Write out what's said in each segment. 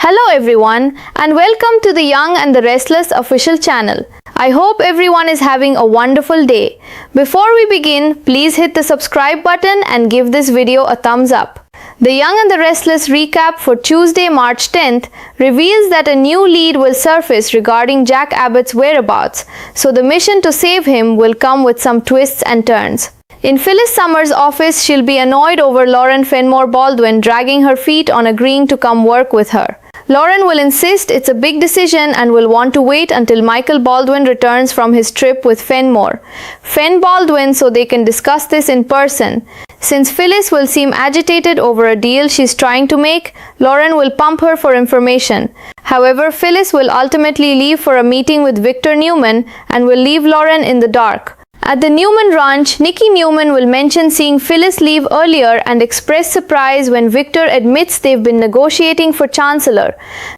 Hello everyone and welcome to the Young and the Restless official channel. I hope everyone is having a wonderful day. Before we begin, please hit the subscribe button and give this video a thumbs up. The Young and the Restless recap for Tuesday, March 10th reveals that a new lead will surface regarding Jack Abbott's whereabouts, so the mission to save him will come with some twists and turns. In Phyllis Summers' office, she'll be annoyed over Lauren Fenmore Baldwin dragging her feet on agreeing to come work with her. Lauren will insist it's a big decision and will want to wait until Michael Baldwin returns from his trip with Fenmore. Fen Baldwin so they can discuss this in person. Since Phyllis will seem agitated over a deal she's trying to make, Lauren will pump her for information. However, Phyllis will ultimately leave for a meeting with Victor Newman and will leave Lauren in the dark. At the Newman ranch, Nikki Newman will mention seeing Phyllis leave earlier and express surprise when Victor admits they've been negotiating for Chancellor.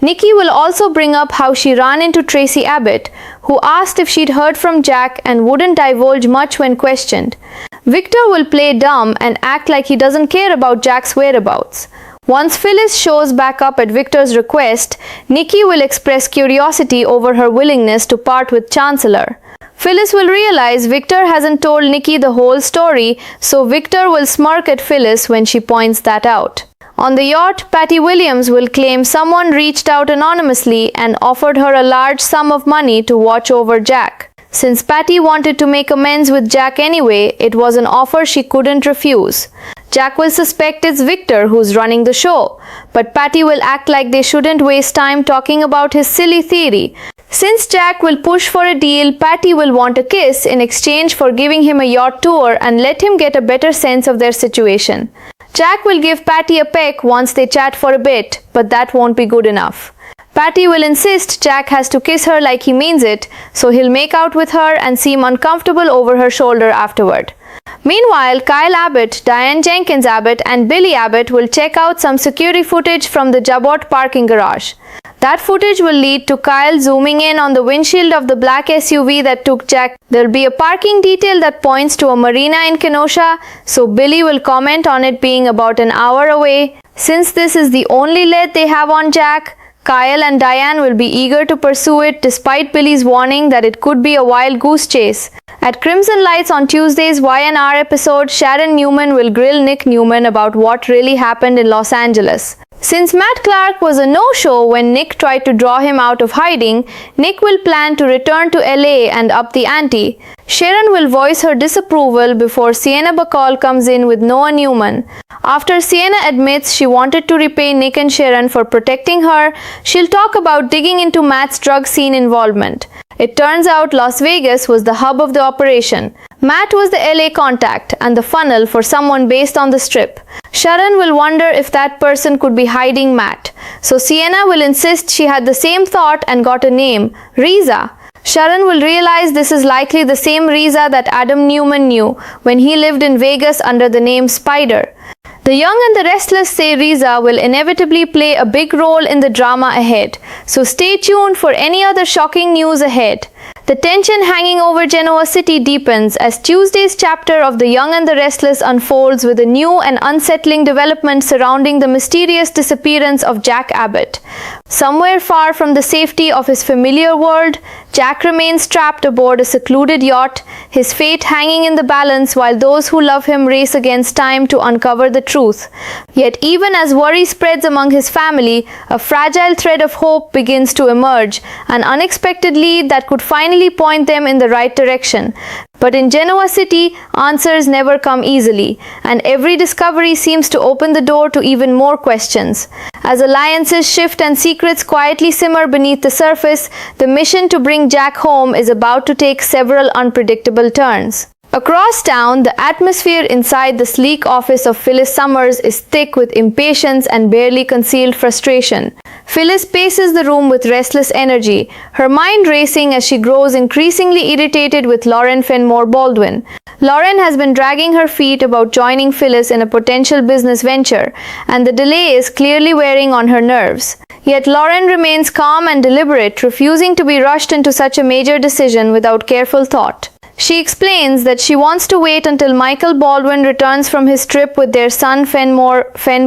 Nikki will also bring up how she ran into Tracy Abbott, who asked if she'd heard from Jack and wouldn't divulge much when questioned. Victor will play dumb and act like he doesn't care about Jack's whereabouts. Once Phyllis shows back up at Victor's request, Nikki will express curiosity over her willingness to part with Chancellor. Phyllis will realize Victor hasn't told Nikki the whole story, so Victor will smirk at Phyllis when she points that out. On the yacht, Patty Williams will claim someone reached out anonymously and offered her a large sum of money to watch over Jack. Since Patty wanted to make amends with Jack anyway, it was an offer she couldn't refuse. Jack will suspect it's Victor who's running the show, but Patty will act like they shouldn't waste time talking about his silly theory. Since Jack will push for a deal, Patty will want a kiss in exchange for giving him a yacht tour and let him get a better sense of their situation. Jack will give Patty a peck once they chat for a bit, but that won't be good enough. Patty will insist Jack has to kiss her like he means it, so he'll make out with her and seem uncomfortable over her shoulder afterward. Meanwhile, Kyle Abbott, Diane Jenkins Abbott and Billy Abbott will check out some security footage from the Jabot parking garage. That footage will lead to Kyle zooming in on the windshield of the black SUV that took Jack. There'll be a parking detail that points to a marina in Kenosha, so Billy will comment on it being about an hour away. Since this is the only lead they have on Jack, Kyle and Diane will be eager to pursue it despite Billy's warning that it could be a wild goose chase. At Crimson Lights on Tuesday's Y&R episode, Sharon Newman will grill Nick Newman about what really happened in Los Angeles. Since Matt Clark was a no-show when Nick tried to draw him out of hiding, Nick will plan to return to LA and up the ante. Sharon will voice her disapproval before Sienna Bacall comes in with Noah Newman. After Sienna admits she wanted to repay Nick and Sharon for protecting her, she'll talk about digging into Matt's drug scene involvement. It turns out Las Vegas was the hub of the operation. Matt was the LA contact and the funnel for someone based on the Strip. Sharon will wonder if that person could be hiding Matt. So Sienna will insist she had the same thought and got a name, Riza. Sharon will realize this is likely the same Riza that Adam Newman knew when he lived in Vegas under the name Spider. The Young and the Restless say Riza will inevitably play a big role in the drama ahead, so stay tuned for any other shocking news ahead. The tension hanging over Genoa City deepens as Tuesday's chapter of The Young and the Restless unfolds with a new and unsettling development surrounding the mysterious disappearance of Jack Abbott. Somewhere far from the safety of his familiar world, Jack remains trapped aboard a secluded yacht, his fate hanging in the balance while those who love him race against time to uncover the truth. Yet even as worry spreads among his family, a fragile thread of hope begins to emerge, an unexpected lead that could finally point them in the right direction. But in Genoa City, answers never come easily, and every discovery seems to open the door to even more questions. As alliances shift and secrets quietly simmer beneath the surface, the mission to bring Jack home is about to take several unpredictable turns. Across town, the atmosphere inside the sleek office of Phyllis Summers is thick with impatience and barely concealed frustration. Phyllis paces the room with restless energy, her mind racing as she grows increasingly irritated with Lauren Fenmore Baldwin. Lauren has been dragging her feet about joining Phyllis in a potential business venture, and the delay is clearly wearing on her nerves. Yet Lauren remains calm and deliberate, refusing to be rushed into such a major decision without careful thought. She explains that she wants to wait until Michael Baldwin returns from his trip with their son Fen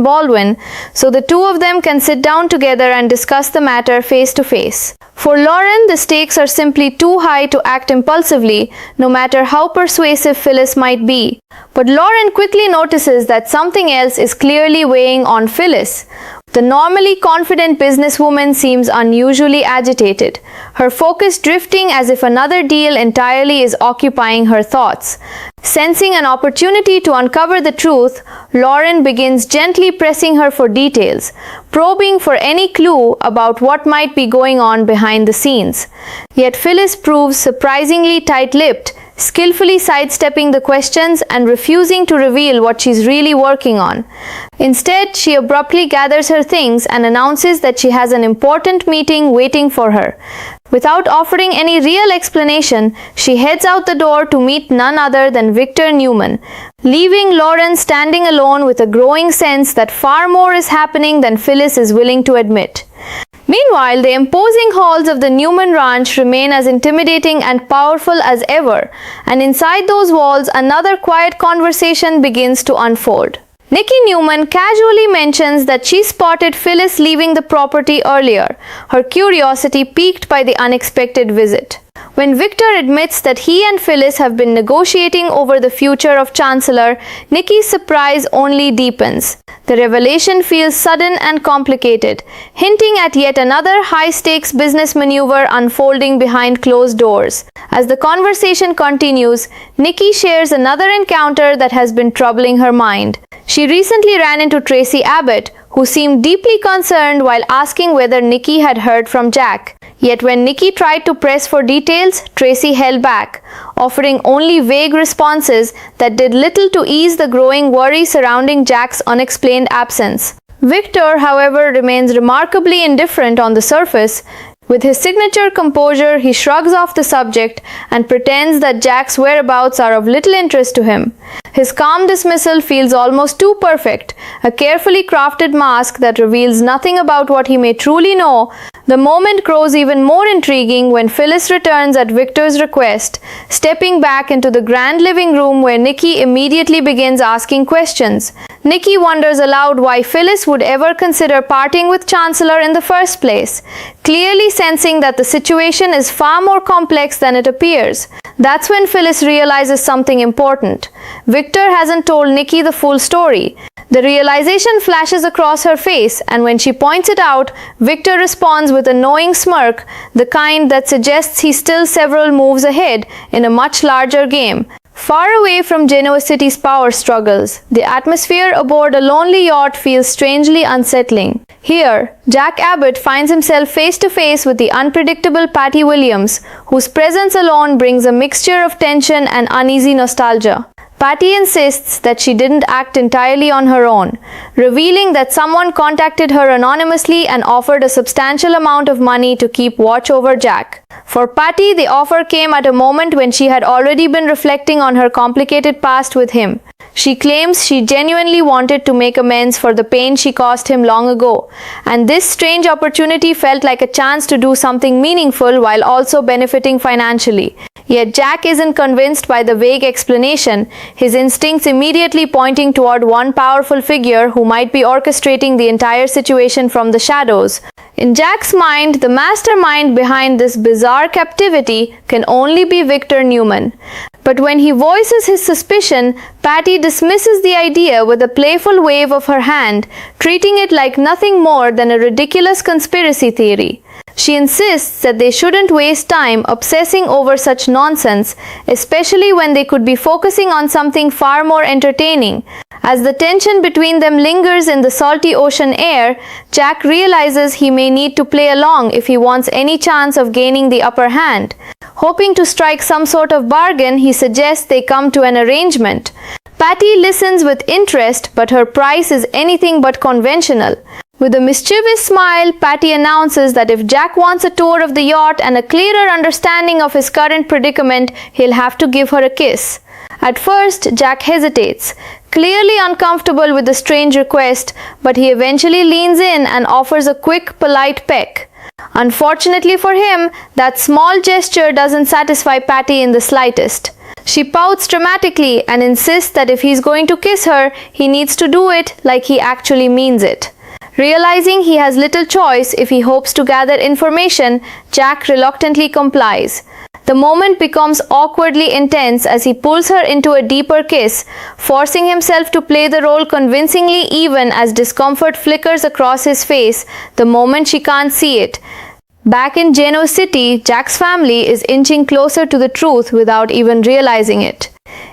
Baldwin, so the two of them can sit down together and discuss the matter face to face. For Lauren, the stakes are simply too high to act impulsively, no matter how persuasive Phyllis might be. But Lauren quickly notices that something else is clearly weighing on Phyllis. The normally confident businesswoman seems unusually agitated, her focus drifting as if another deal entirely is occupying her thoughts. Sensing an opportunity to uncover the truth, Lauren begins gently pressing her for details, probing for any clue about what might be going on behind the scenes. Yet Phyllis proves surprisingly tight-lipped, skillfully sidestepping the questions and refusing to reveal what she's really working on. Instead, she abruptly gathers her things and announces that she has an important meeting waiting for her. Without offering any real explanation, she heads out the door to meet none other than Victor Newman, leaving Lauren standing alone with a growing sense that far more is happening than Phyllis is willing to admit. Meanwhile, the imposing halls of the Newman Ranch remain as intimidating and powerful as ever, and inside those walls, another quiet conversation begins to unfold. Nikki Newman casually mentions that she spotted Phyllis leaving the property earlier, her curiosity piqued by the unexpected visit. When Victor admits that he and Phyllis have been negotiating over the future of Chancellor, Nikki's surprise only deepens. The revelation feels sudden and complicated, hinting at yet another high-stakes business maneuver unfolding behind closed doors. As the conversation continues, Nikki shares another encounter that has been troubling her mind. She recently ran into Tracy Abbott, who seemed deeply concerned while asking whether Nikki had heard from Jack. Yet when Nikki tried to press for details, Tracy held back, offering only vague responses that did little to ease the growing worry surrounding Jack's unexplained absence. Victor, however, remains remarkably indifferent on the surface. With his signature composure, he shrugs off the subject and pretends that Jack's whereabouts are of little interest to him. His calm dismissal feels almost too perfect, a carefully crafted mask that reveals nothing about what he may truly know. The moment grows even more intriguing when Phyllis returns at Victor's request, stepping back into the grand living room where Nikki immediately begins asking questions. Nikki wonders aloud why Phyllis would ever consider parting with Chancellor in the first place, clearly sensing that the situation is far more complex than it appears. That's when Phyllis realizes something important. Victor hasn't told Nikki the full story. The realization flashes across her face, and when she points it out, Victor responds with a knowing smirk, the kind that suggests he's still several moves ahead in a much larger game. Far away from Genoa City's power struggles, the atmosphere aboard a lonely yacht feels strangely unsettling. Here, Jack Abbott finds himself face to face with the unpredictable Patty Williams, whose presence alone brings a mixture of tension and uneasy nostalgia. Patty insists that she didn't act entirely on her own, revealing that someone contacted her anonymously and offered a substantial amount of money to keep watch over Jack. For Patty, the offer came at a moment when she had already been reflecting on her complicated past with him. She claims she genuinely wanted to make amends for the pain she caused him long ago, and this strange opportunity felt like a chance to do something meaningful while also benefiting financially. Yet Jack isn't convinced by the vague explanation, his instincts immediately pointing toward one powerful figure who might be orchestrating the entire situation from the shadows. In Jack's mind, the mastermind behind this bizarre captivity can only be Victor Newman. But when he voices his suspicion, Patty dismisses the idea with a playful wave of her hand, treating it like nothing more than a ridiculous conspiracy theory. She insists that they shouldn't waste time obsessing over such nonsense, especially when they could be focusing on something far more entertaining. As the tension between them lingers in the salty ocean air, Jack realizes he may need to play along if he wants any chance of gaining the upper hand. Hoping to strike some sort of bargain, he suggests they come to an arrangement. Patty listens with interest, but her price is anything but conventional. With a mischievous smile, Patty announces that if Jack wants a tour of the yacht and a clearer understanding of his current predicament, he'll have to give her a kiss. At first, Jack hesitates, clearly uncomfortable with the strange request, but he eventually leans in and offers a quick, polite peck. Unfortunately for him, that small gesture doesn't satisfy Patty in the slightest. She pouts dramatically and insists that if he's going to kiss her, he needs to do it like he actually means it. Realizing he has little choice if he hopes to gather information, Jack reluctantly complies. The moment becomes awkwardly intense as he pulls her into a deeper kiss, forcing himself to play the role convincingly even as discomfort flickers across his face the moment she can't see it. Back in Genoa City, Jack's family is inching closer to the truth without even realizing it.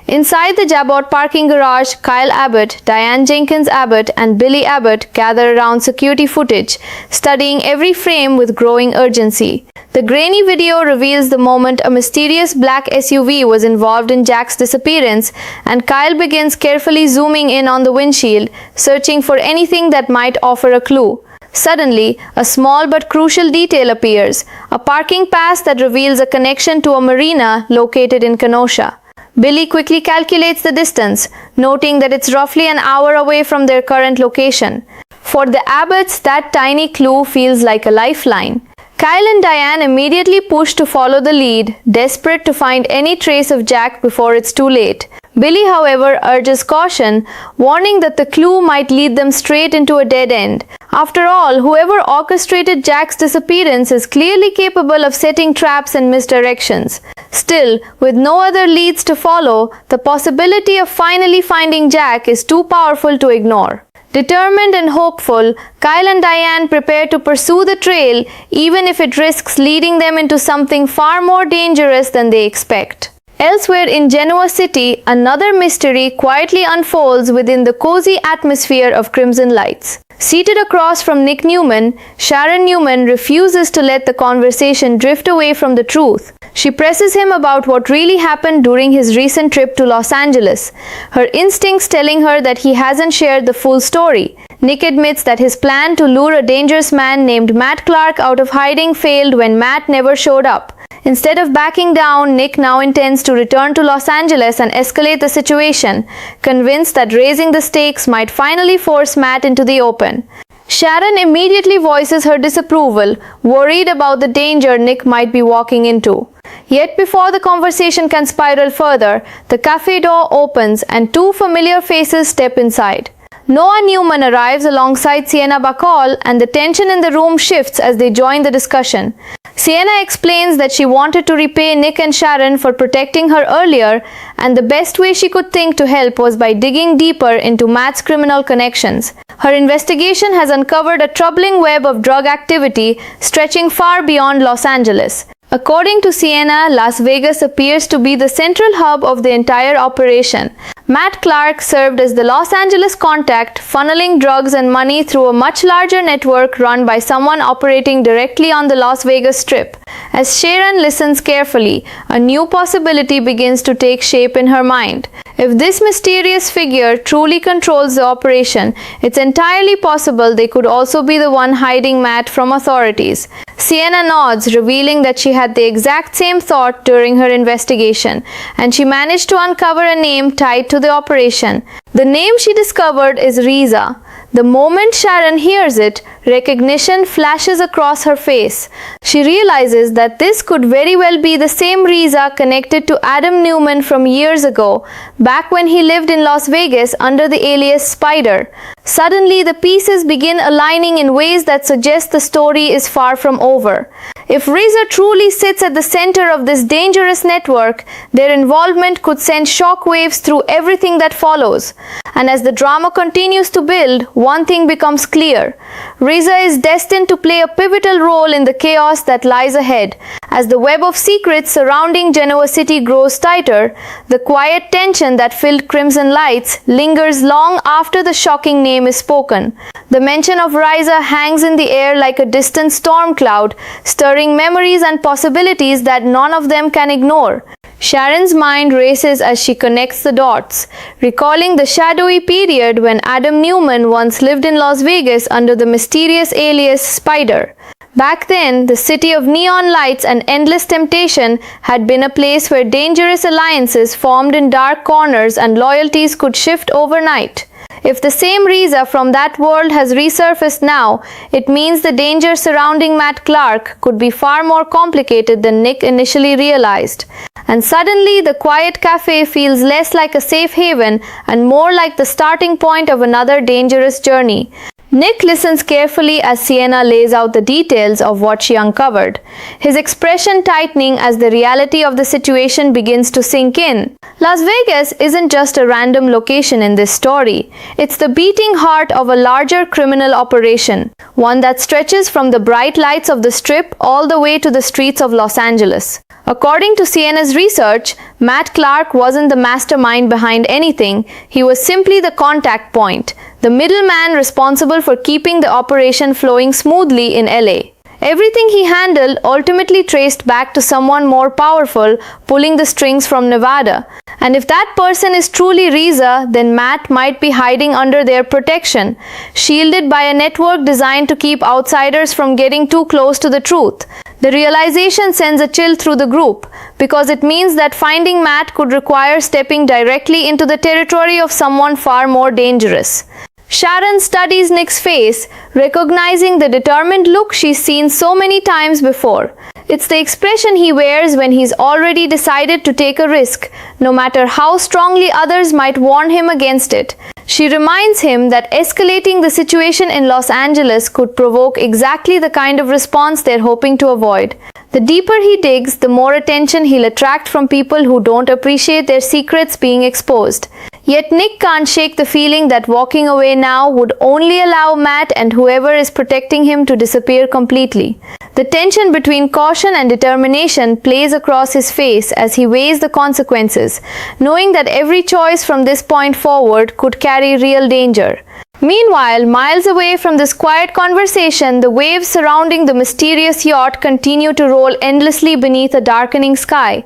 Inside the Jabot parking garage, Kyle Abbott, Diane Jenkins Abbott, and Billy Abbott gather around security footage, studying every frame with growing urgency. The grainy video reveals the moment a mysterious black SUV was involved in Jack's disappearance, and Kyle begins carefully zooming in on the windshield, searching for anything that might offer a clue. Suddenly, a small but crucial detail appears, a parking pass that reveals a connection to a marina located in Kenosha. Billy quickly calculates the distance, noting that it's roughly an hour away from their current location. For the Abbotts, that tiny clue feels like a lifeline. Kyle and Diane immediately push to follow the lead, desperate to find any trace of Jack before it's too late. Billy, however, urges caution, warning that the clue might lead them straight into a dead end. After all, whoever orchestrated Jack's disappearance is clearly capable of setting traps and misdirections. Still, with no other leads to follow, the possibility of finally finding Jack is too powerful to ignore. Determined and hopeful, Kyle and Diane prepare to pursue the trail, even if it risks leading them into something far more dangerous than they expect. Elsewhere in Genoa City, another mystery quietly unfolds within the cozy atmosphere of Crimson Lights. Seated across from Nick Newman, Sharon Newman refuses to let the conversation drift away from the truth. She presses him about what really happened during his recent trip to Los Angeles, her instincts telling her that he hasn't shared the full story. Nick admits that his plan to lure a dangerous man named Matt Clark out of hiding failed when Matt never showed up. Instead of backing down, Nick now intends to return to Los Angeles and escalate the situation, convinced that raising the stakes might finally force Matt into the open. Sharon immediately voices her disapproval, worried about the danger Nick might be walking into. Yet before the conversation can spiral further, the cafe door opens and two familiar faces step inside. Noah Newman arrives alongside Sienna Bacall, and the tension in the room shifts as they join the discussion. Sienna explains that she wanted to repay Nick and Sharon for protecting her earlier, and the best way she could think to help was by digging deeper into Matt's criminal connections. Her investigation has uncovered a troubling web of drug activity stretching far beyond Los Angeles. According to Sienna, Las Vegas appears to be the central hub of the entire operation. Matt Clark served as the Los Angeles contact, funneling drugs and money through a much larger network run by someone operating directly on the Las Vegas Strip. As Sharon listens carefully, a new possibility begins to take shape in her mind. If this mysterious figure truly controls the operation, it's entirely possible they could also be the one hiding Matt from authorities. Sienna nods, revealing that she had the exact same thought during her investigation, and she managed to uncover a name tied to the operation. The name she discovered is Riza. The moment Sharon hears it, recognition flashes across her face. She realizes that this could very well be the same Riza connected to Adam Newman from years ago, back when he lived in Las Vegas under the alias Spider. Suddenly, the pieces begin aligning in ways that suggest the story is far from over. If Riza truly sits at the center of this dangerous network, their involvement could send shockwaves through everything that follows. And as the drama continues to build, one thing becomes clear. Riza is destined to play a pivotal role in the chaos that lies ahead. As the web of secrets surrounding Genoa City grows tighter, the quiet tension that filled Crimson Lights lingers long after the shocking name is spoken. The mention of Riza hangs in the air like a distant storm cloud, stirring memories and possibilities that none of them can ignore. Sharon's mind races as she connects the dots, recalling the shadowy period when Adam Newman once lived in Las Vegas under the mysterious alias Spider. Back then, the city of neon lights and endless temptation had been a place where dangerous alliances formed in dark corners and loyalties could shift overnight. If the same Riza from that world has resurfaced now, it means the danger surrounding Matt Clark could be far more complicated than Nick initially realized. And suddenly, the quiet cafe feels less like a safe haven and more like the starting point of another dangerous journey. Nick listens carefully as Sienna lays out the details of what she uncovered, his expression tightening as the reality of the situation begins to sink in. Las Vegas isn't just a random location in this story. It's the beating heart of a larger criminal operation, one that stretches from the bright lights of the Strip all the way to the streets of Los Angeles. According to Sienna's research, Matt Clark wasn't the mastermind behind anything. He was simply the contact point, the middleman responsible for keeping the operation flowing smoothly in LA. Everything he handled ultimately traced back to someone more powerful pulling the strings from Nevada. And if that person is truly Riza, then Matt might be hiding under their protection, shielded by a network designed to keep outsiders from getting too close to the truth. The realization sends a chill through the group, because it means that finding Matt could require stepping directly into the territory of someone far more dangerous. Sharon studies Nick's face, recognizing the determined look she's seen so many times before. It's the expression he wears when he's already decided to take a risk, no matter how strongly others might warn him against it. She reminds him that escalating the situation in Los Angeles could provoke exactly the kind of response they're hoping to avoid. The deeper he digs, the more attention he'll attract from people who don't appreciate their secrets being exposed. Yet Nick can't shake the feeling that walking away now would only allow Matt and whoever is protecting him to disappear completely. The tension between caution and determination plays across his face as he weighs the consequences, knowing that every choice from this point forward could carry real danger. Meanwhile, miles away from this quiet conversation, the waves surrounding the mysterious yacht continue to roll endlessly beneath a darkening sky.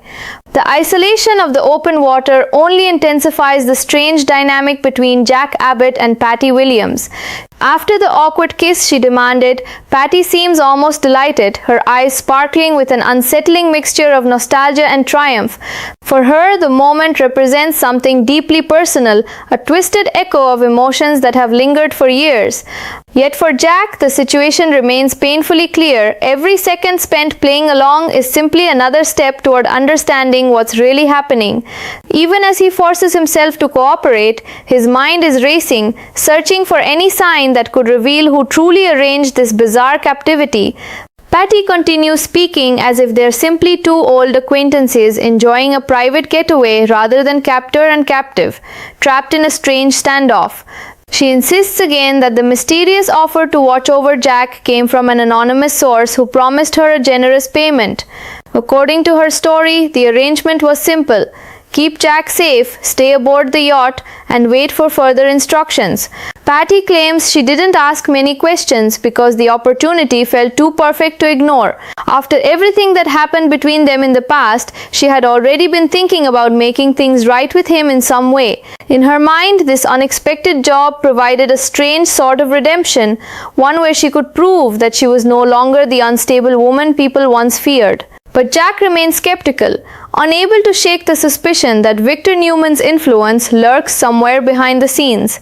The isolation of the open water only intensifies the strange dynamic between Jack Abbott and Patty Williams. After the awkward kiss she demanded, Patty seems almost delighted, her eyes sparkling with an unsettling mixture of nostalgia and triumph. For her, the moment represents something deeply personal, a twisted echo of emotions that have lingered for years. Yet for Jack, the situation remains painfully clear. Every second spent playing along is simply another step toward understanding what's really happening. Even as he forces himself to cooperate, his mind is racing, searching for any sign that could reveal who truly arranged this bizarre captivity. Patty continues speaking as if they're simply two old acquaintances enjoying a private getaway rather than captor and captive, trapped in a strange standoff. She insists again that the mysterious offer to watch over Jack came from an anonymous source who promised her a generous payment. According to her story, the arrangement was simple: keep Jack safe, stay aboard the yacht, and wait for further instructions. Patty claims she didn't ask many questions because the opportunity felt too perfect to ignore. After everything that happened between them in the past, she had already been thinking about making things right with him in some way. In her mind, this unexpected job provided a strange sort of redemption, one where she could prove that she was no longer the unstable woman people once feared. But Jack remains skeptical, unable to shake the suspicion that Victor Newman's influence lurks somewhere behind the scenes.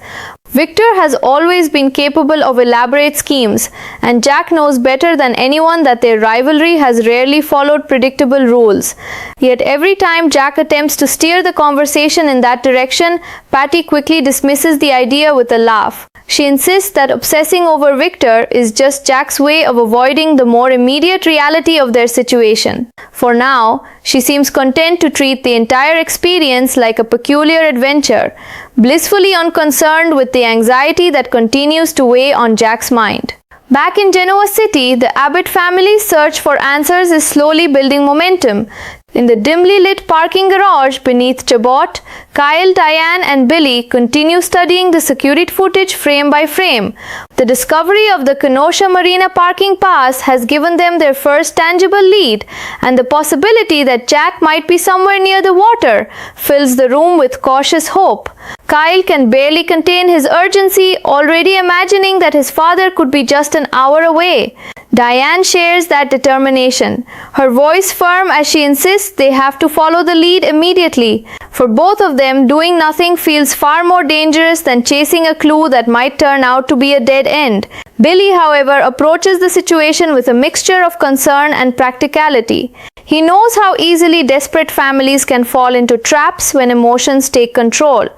Victor has always been capable of elaborate schemes, and Jack knows better than anyone that their rivalry has rarely followed predictable rules. Yet every time Jack attempts to steer the conversation in that direction, Patty quickly dismisses the idea with a laugh. She insists that obsessing over Victor is just Jack's way of avoiding the more immediate reality of their situation. For now, she seems content to treat the entire experience like a peculiar adventure, blissfully unconcerned with the anxiety that continues to weigh on Jack's mind. Back in Genoa City, the Abbott family's search for answers is slowly building momentum. In the dimly lit parking garage beneath Chabot, Kyle, Diane, and Billy continue studying the security footage frame by frame. The discovery of the Kenosha Marina parking pass has given them their first tangible lead, and the possibility that Jack might be somewhere near the water fills the room with cautious hope. Kyle can barely contain his urgency, already imagining that his father could be just an hour away. Diane shares that determination, her voice firm as she insists they have to follow the lead immediately. For both of them, doing nothing feels far more dangerous than chasing a clue that might turn out to be a dead end. Billy, however, approaches the situation with a mixture of concern and practicality. He knows how easily desperate families can fall into traps when emotions take control.